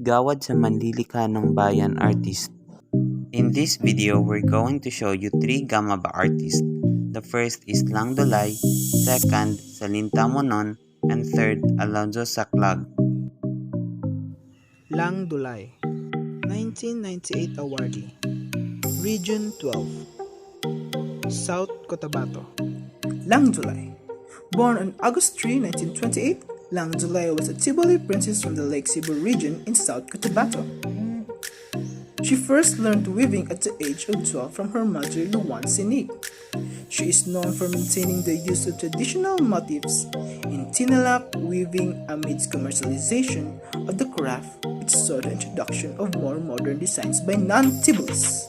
Igawad sa manlilikha ng bayan artist. In this video, we're going to show you 3 GAMABA artists. The first is Dulay, second, Salinta Monon, and third, Alonzo Saclag. Dulay, 1998 awardee, Region 12, South Cotabato. Dulay, born on August 3, 1928, Dulay was a Tiboli princess from the Lake Cebu region in South Cotabato. She first learned weaving at the age of 12 from her mother Luan Sinig. She is known for maintaining the use of traditional motifs in tinalak weaving amidst commercialization of the craft, which saw the introduction of more modern designs by non-Tibolis.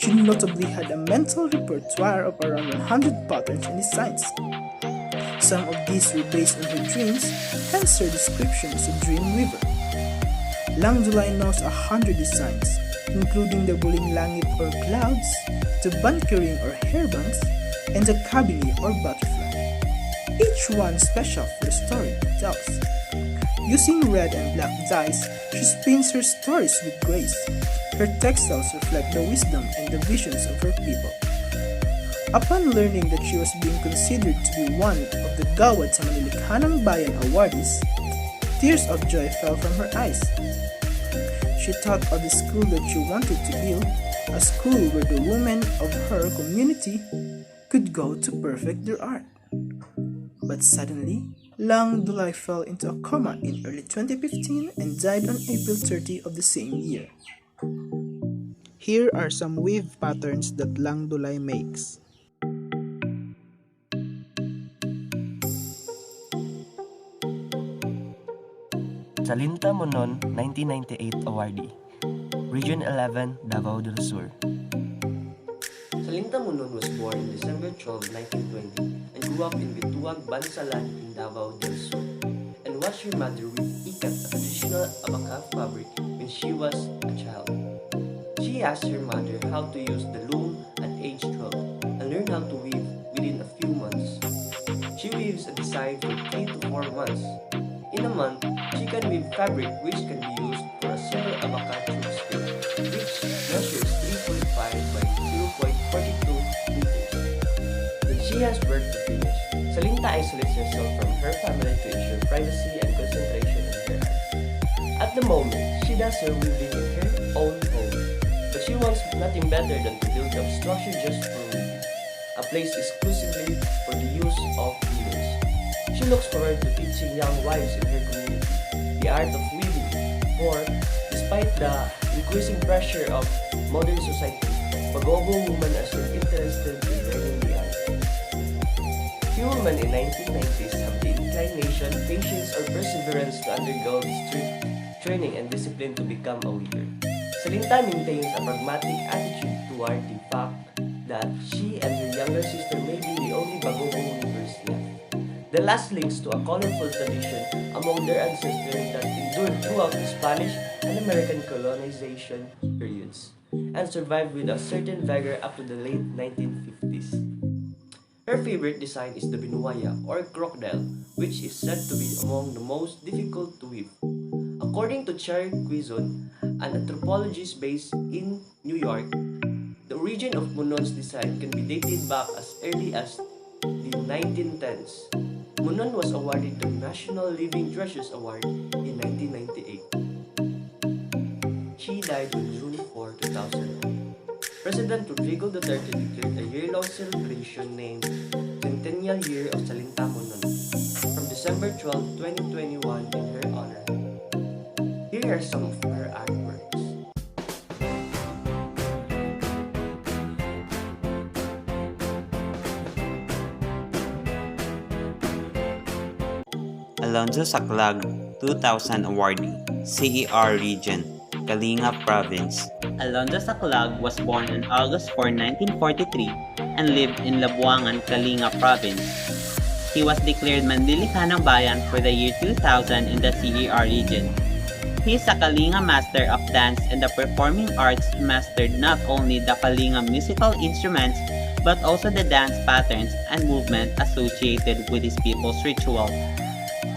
She notably had a mental repertoire of around 100 patterns and designs. Some of these were based on her dreams, hence her description as a dream weaver. Dulay knows 100 designs, including the buling langit or clouds, the bunkering or hair banks, and the kabini or butterfly. Each one special for the story it tells. Using red and black dyes, she spins her stories with grace. Her textiles reflect the wisdom and the visions of her people. Upon learning that she was being considered to be one of the Gawad sa Manlilikha ng Bayan awardees, tears of joy fell from her eyes. She thought of the school that she wanted to build, a school where the women of her community could go to perfect their art. But suddenly, Dulay fell into a coma in early 2015 and died on April 30 of the same year. Here are some weave patterns that Dulay makes. Salinta Monon, 1998 awardee, Region 11, Davao del Sur. Salinta Monon was born on December 12, 1920 and grew up in Bituag, Bansalan in Davao del Sur and watched her mother weave ikat, a traditional abaca fabric, when she was a child. She asked her mother how to use the loom at age 12 and learned how to weave within a few months. She weaves a design for 3 to 4 months. In a month, she can weave fabric which can be used for a silver abaca tube stick, which measures 3.5 by 0.42 meters. When she has work to finish, Salinta isolates herself from her family to ensure privacy and concentration in her art. At the moment, she does her weaving in her own home, but she wants nothing better than to build a structure just for weaving, a place exclusively for the use of weavers. She looks forward to teaching young wives in her community the art of weaving, for despite the increasing pressure of modern society, Pagobo women are still interested in learning the art. Few women in 1990s have the inclination, patience, or perseverance to undergo strict training and discipline to become a weaver. Salinta maintains a pragmatic attitude toward the fact that she and her younger sister may be the only Pagobo weavers left. The last links to a colorful tradition among their ancestors that endured throughout the Spanish and American colonization periods and survived with a certain vigor up to the late 1950s. Her favorite design is the binuaya or crocodile, which is said to be among the most difficult to weave. According to Cherry Quizon, an anthropologist based in New York, the origin of Monon's design can be dated back as early as the 1910s. Monon was awarded the National Living Treasures Award in 1998. She died on June 4, 2001. President Rodrigo Duterte declared a year-long celebration named Centennial Year of Salinta Monon from December 12, 2021 in her honor. Here are some of her artworks. Alonzo Saclag, 2000 awardee, CER Region, Kalinga Province. Alonzo Saclag was born on August 4, 1943 and lived in Labuangan, Kalinga Province. He was declared Manlilikha ng Bayan for the year 2000 in the CER region. He is a Kalinga Master of Dance and the Performing Arts. He mastered not only the Kalinga musical instruments but also the dance patterns and movement associated with his people's ritual.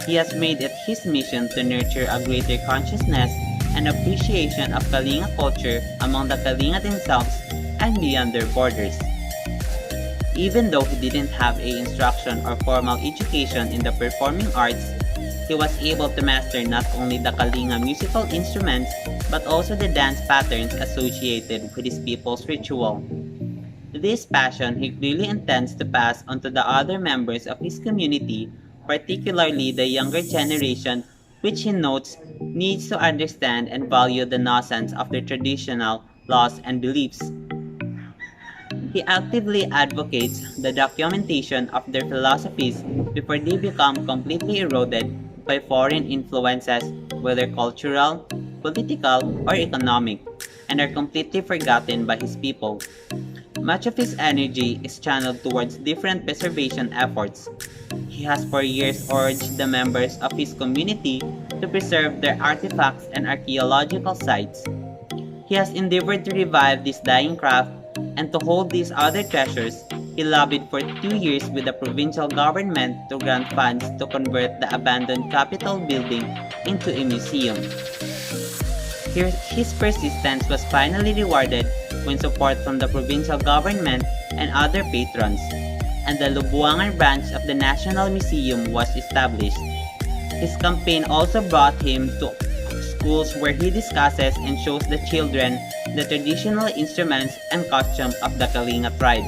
He has made it his mission to nurture a greater consciousness and appreciation of Kalinga culture among the Kalinga themselves and beyond their borders. Even though he didn't have a instruction or formal education in the performing arts, he was able to master not only the Kalinga musical instruments but also the dance patterns associated with his people's ritual. This passion he clearly intends to pass on to the other members of his community, particularly the younger generation, which he notes needs to understand and value the nonsense of their traditional laws and beliefs. He actively advocates the documentation of their philosophies before they become completely eroded by foreign influences, whether cultural, political, or economic, and are completely forgotten by his people. Much of his energy is channeled towards different preservation efforts. He has for years urged the members of his community to preserve their artifacts and archaeological sites. He has endeavored to revive this dying craft and to hold these other treasures. He lobbied for 2 years with the provincial government to grant funds to convert the abandoned Capitol building into a museum. His persistence was finally rewarded when support from the provincial government and other patrons, and the Lubuangan branch of the National Museum was established. His campaign also brought him to schools where he discusses and shows the children the traditional instruments and costume of the Kalinga tribe.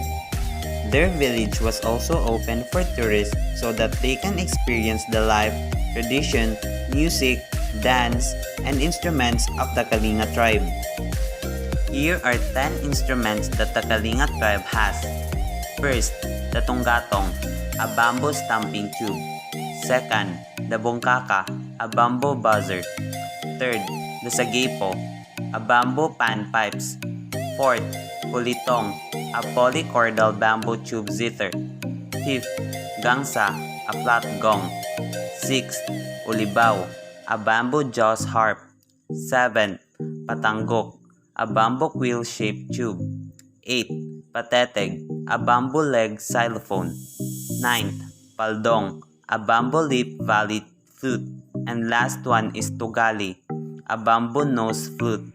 Their village was also open for tourists so that they can experience the life, tradition, music, dance, and instruments of the Kalinga tribe. Here are 10 instruments that the Kalinga tribe has. First, the tunggatong, a bamboo stamping tube. Second, the bongkaka, a bamboo buzzer. Third, the sagepo, a bamboo panpipes. Fourth, pulitong, a polycordal bamboo tube zither. Fifth, gangsa, a flat gong. Sixth, ulibaw, a bamboo jaws harp. Seventh, patanggok, a bamboo quill-shaped tube. Eighth, pateteg, a bamboo leg xylophone. Ninth, paldong, a bamboo lip-valley flute. And last one is tugali, a bamboo nose flute.